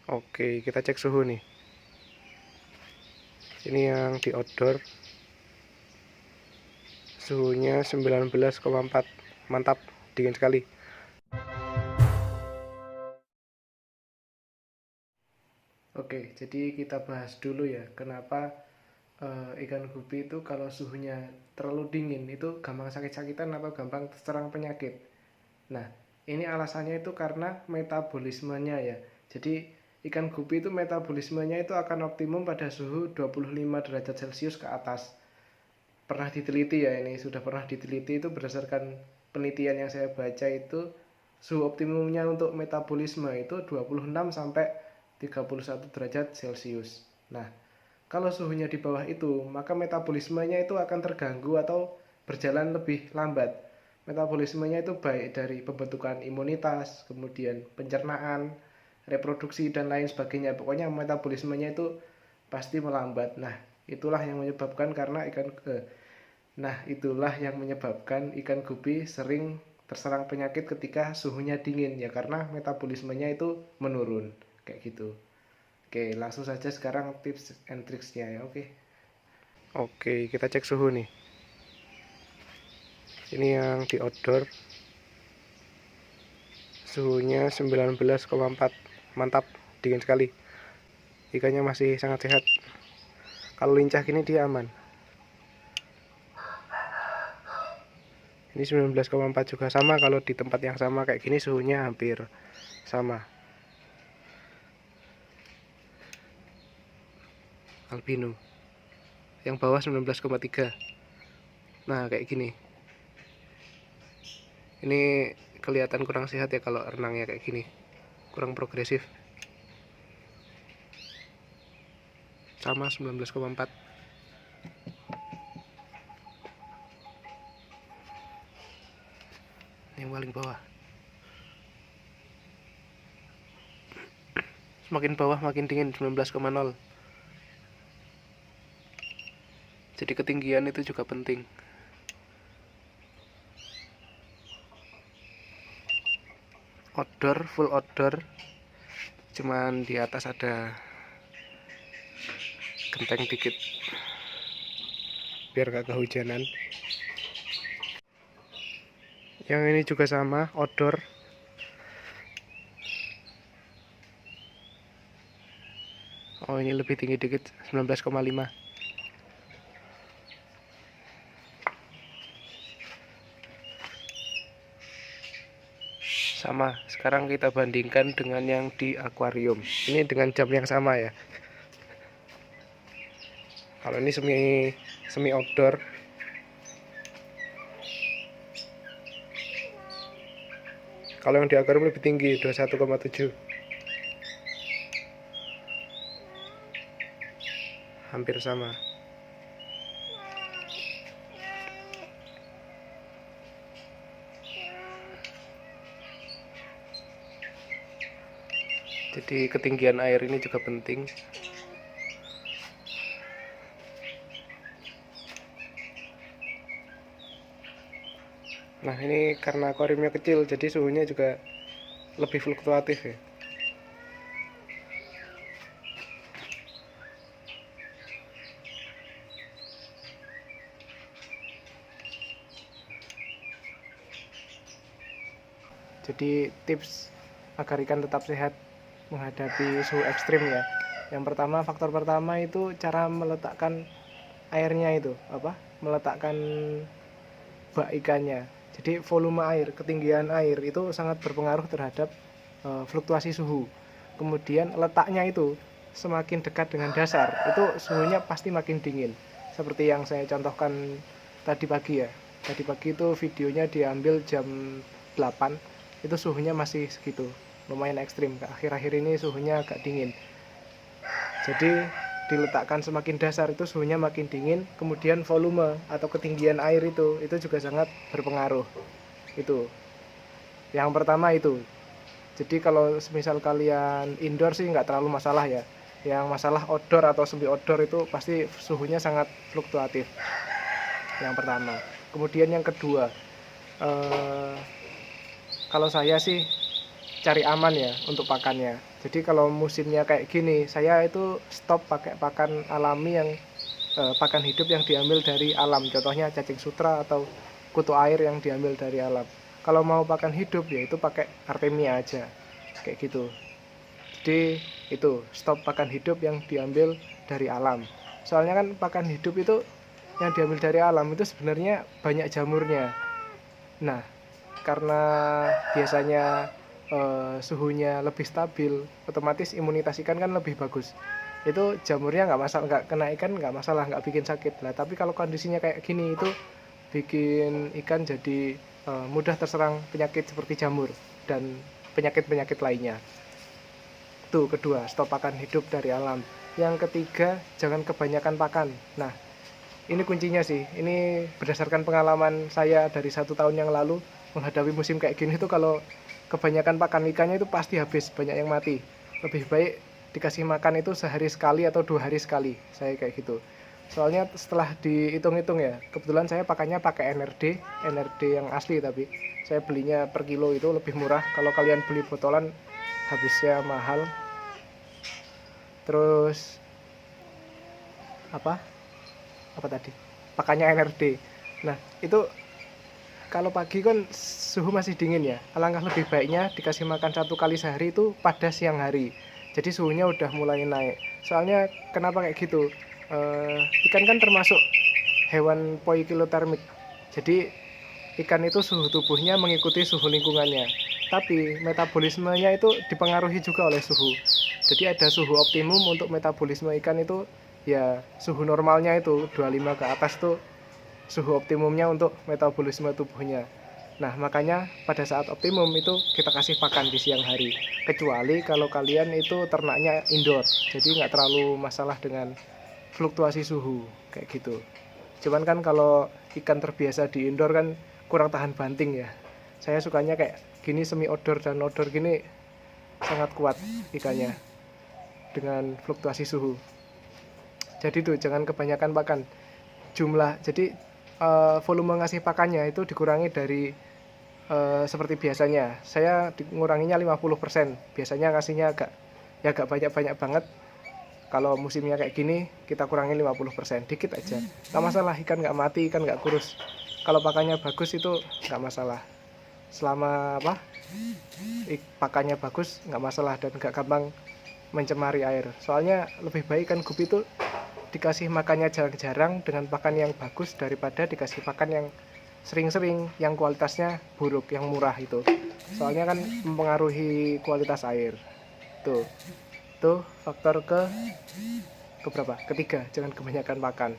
Oke, kita cek suhu nih. Ini yang di outdoor. Suhunya 19,4. Mantap, dingin sekali. Oke, jadi kita bahas dulu ya, kenapa ikan gupi itu kalau suhunya terlalu dingin itu gampang sakit-sakitan atau gampang terserang penyakit. Nah, ini alasannya itu karena metabolismenya ya. Jadi ikan gupi itu metabolismenya itu akan optimum pada suhu 25 derajat Celcius ke atas. Pernah diteliti ya, ini sudah pernah diteliti itu berdasarkan penelitian yang saya baca itu suhu optimumnya untuk metabolisme itu 26 sampai 31 derajat Celcius. Nah, kalau suhunya di bawah itu, maka metabolismenya itu akan terganggu atau berjalan lebih lambat. Metabolismenya itu baik dari pembentukan imunitas, kemudian pencernaan, reproduksi, dan lain sebagainya. Pokoknya metabolismenya itu pasti melambat. Itulah yang menyebabkan ikan gupi sering terserang penyakit ketika suhunya dingin ya, karena metabolismenya itu menurun kayak gitu. Oke, langsung saja sekarang tips and tricksnya ya. Oke, kita cek suhu nih. Ini yang di outdoor. Suhunya 19,4. Mantap, dingin sekali. Ikannya masih sangat sehat. Kalau lincah gini dia aman. Ini 19,4 juga sama, kalau di tempat yang sama kayak gini suhunya hampir sama. Albino. Yang bawah 19,3. Nah, kayak gini. Ini kelihatan kurang sehat ya kalau renangnya kayak gini. Kurang progresif. Sama 19,4. Yang paling bawah. Semakin bawah makin dingin, 19,0. Jadi ketinggian itu juga penting. Outdoor, full outdoor. Cuman di atas ada genteng dikit biar gak kehujanan. Yang ini juga sama, outdoor. Oh, ini lebih tinggi dikit, 19,5. Sama, sekarang kita bandingkan dengan yang di akuarium. Ini dengan jam yang sama ya. Kalau ini semi outdoor. Kalau yang di akuarium lebih tinggi, 21,7. Hampir sama. Jadi ketinggian air ini juga penting. Nah, ini karena akuariumnya kecil, jadi suhunya juga lebih fluktuatif ya. Jadi tips agar ikan tetap sehat menghadapi suhu ekstrim ya. Yang pertama, faktor pertama itu cara meletakkan airnya itu, meletakkan bak ikannya. Jadi volume air, ketinggian air itu sangat berpengaruh terhadap fluktuasi suhu. Kemudian letaknya itu semakin dekat dengan dasar, itu suhunya pasti makin dingin. Seperti yang saya contohkan tadi pagi ya. Tadi pagi itu videonya diambil jam 8, itu suhunya masih segitu, lumayan ekstrim. Akhir-akhir ini suhunya agak dingin. Jadi diletakkan semakin dasar itu suhunya makin dingin. Kemudian volume atau ketinggian air itu juga sangat berpengaruh. Itu yang pertama itu. Jadi kalau misal kalian indoor sih nggak terlalu masalah ya. Yang masalah outdoor atau semi outdoor itu pasti suhunya sangat fluktuatif. Yang pertama. Kemudian yang kedua, kalau saya sih cari aman ya untuk pakannya. Jadi kalau musimnya kayak gini, saya itu stop pakai pakan alami yang pakan hidup yang diambil dari alam. Contohnya cacing sutra atau kutu air yang diambil dari alam. Kalau mau pakan hidup ya itu pakai Artemia aja, kayak gitu. Jadi itu stop pakan hidup yang diambil dari alam. Soalnya kan pakan hidup itu yang diambil dari alam itu sebenarnya banyak jamurnya. Nah, karena biasanya suhunya lebih stabil, otomatis imunitas ikan kan lebih bagus. Itu jamurnya nggak masalah, nggak kena ikan nggak masalah, nggak bikin sakit lah. Tapi kalau kondisinya kayak gini itu bikin ikan jadi mudah terserang penyakit seperti jamur dan penyakit-penyakit lainnya. Itu kedua, stop pakan hidup dari alam. Yang ketiga, jangan kebanyakan pakan. Nah, ini kuncinya sih. Ini berdasarkan pengalaman saya dari 1 tahun yang lalu menghadapi musim kayak gini tuh, kalau kebanyakan pakan ikannya itu pasti habis, banyak yang mati. Lebih baik dikasih makan itu sehari sekali atau 2 hari sekali, saya kayak gitu. Soalnya setelah dihitung-hitung ya, kebetulan saya pakannya pakai NRD yang asli, tapi saya belinya per kilo itu lebih murah. Kalau kalian beli botolan habisnya mahal. Terus apa tadi, pakannya NRD. Nah itu kalau pagi kan suhu masih dingin ya, alangkah lebih baiknya dikasih makan 1 kali sehari itu pada siang hari, jadi suhunya udah mulai naik. Soalnya kenapa kayak gitu, ikan kan termasuk hewan poikilotermik, jadi ikan itu suhu tubuhnya mengikuti suhu lingkungannya, tapi metabolismenya itu dipengaruhi juga oleh suhu. Jadi ada suhu optimum untuk metabolisme ikan itu ya, suhu normalnya itu 25 ke atas tuh suhu optimumnya untuk metabolisme tubuhnya. Nah makanya pada saat optimum itu kita kasih pakan di siang hari, kecuali kalau kalian itu ternaknya indoor, jadi nggak terlalu masalah dengan fluktuasi suhu kayak gitu. Cuman kan kalau ikan terbiasa di indoor kan kurang tahan banting ya. Saya sukanya kayak gini, semi outdoor dan outdoor gini sangat kuat ikannya dengan fluktuasi suhu. Jadi tuh jangan kebanyakan pakan. Jadi volume ngasih pakannya itu dikurangi dari seperti biasanya. Saya nguranginya 50%. Biasanya ngasihnya agak banyak-banyak banget. Kalau musimnya kayak gini kita kurangi 50%, dikit aja. Nggak masalah, ikan nggak mati, ikan nggak kurus. Kalau pakannya bagus itu nggak masalah. Selama pakannya bagus nggak masalah dan nggak gampang mencemari air. Soalnya lebih baik ikan gupi itu dikasih makannya jarang-jarang dengan pakan yang bagus daripada dikasih pakan yang sering-sering yang kualitasnya buruk, yang murah itu. Soalnya kan mempengaruhi kualitas air. Tuh faktor keberapa? Ketiga, jangan kebanyakan pakan.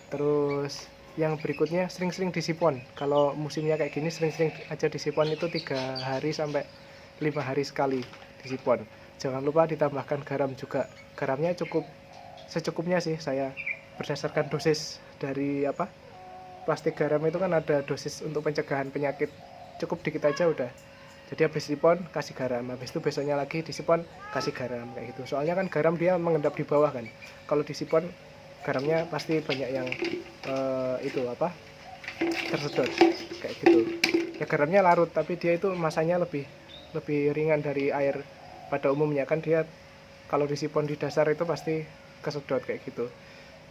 Terus yang berikutnya, sering-sering disipon. Kalau musimnya kayak gini sering-sering aja disipon, itu 3 hari sampai 5 hari sekali disipon. Jangan lupa ditambahkan garam juga. Garamnya cukup secukupnya sih, saya berdasarkan dosis dari plastik garam itu kan ada dosis untuk pencegahan penyakit, cukup dikit aja udah. Jadi habis disipon kasih garam, habis itu besoknya lagi disipon kasih garam kayak gitu. Soalnya kan garam dia mengendap di bawah kan, kalau disipon garamnya pasti banyak yang tersedot kayak gitu ya. Garamnya larut tapi dia itu masanya lebih ringan dari air pada umumnya kan. Dia kalau disipon di dasar itu pasti kesedot kayak gitu.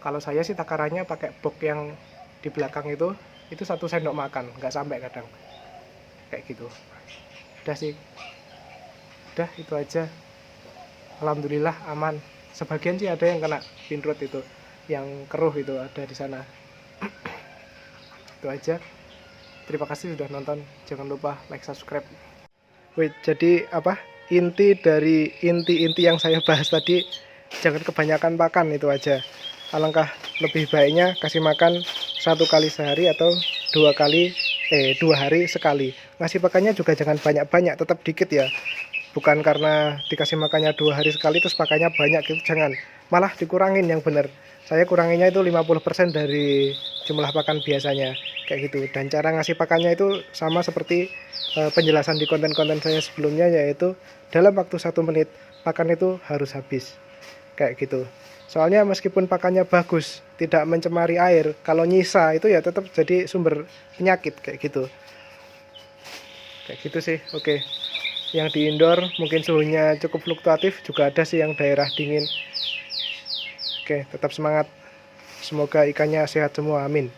Kalau saya sih takarannya pakai box yang di belakang itu 1 sendok makan, nggak sampai kadang kayak gitu. Udah sih, udah itu aja. Alhamdulillah aman. Sebagian sih ada yang kena pinrut itu, yang keruh itu ada di sana. Itu aja. Terima kasih sudah nonton. Jangan lupa like, subscribe. Jadi inti yang saya bahas tadi, jangan kebanyakan pakan, itu aja. Alangkah lebih baiknya kasih makan 1 kali sehari atau 2 hari sekali. Ngasih pakannya juga jangan banyak-banyak, tetap dikit ya. Bukan karena dikasih makannya 2 hari sekali terus pakannya banyak gitu, jangan. Malah dikurangin yang benar. Saya kuranginnya itu 50% dari jumlah pakan biasanya kayak gitu. Dan cara ngasih pakannya itu sama seperti penjelasan di konten-konten saya sebelumnya, yaitu dalam waktu 1 menit pakan itu harus habis kayak gitu. Soalnya meskipun pakannya bagus, tidak mencemari air, kalau nyisa itu ya tetap jadi sumber penyakit kayak gitu. Kayak gitu sih. Oke. Yang di indoor mungkin suhunya cukup fluktuatif, juga ada sih yang daerah dingin. Oke, tetap semangat. Semoga ikannya sehat semua, amin.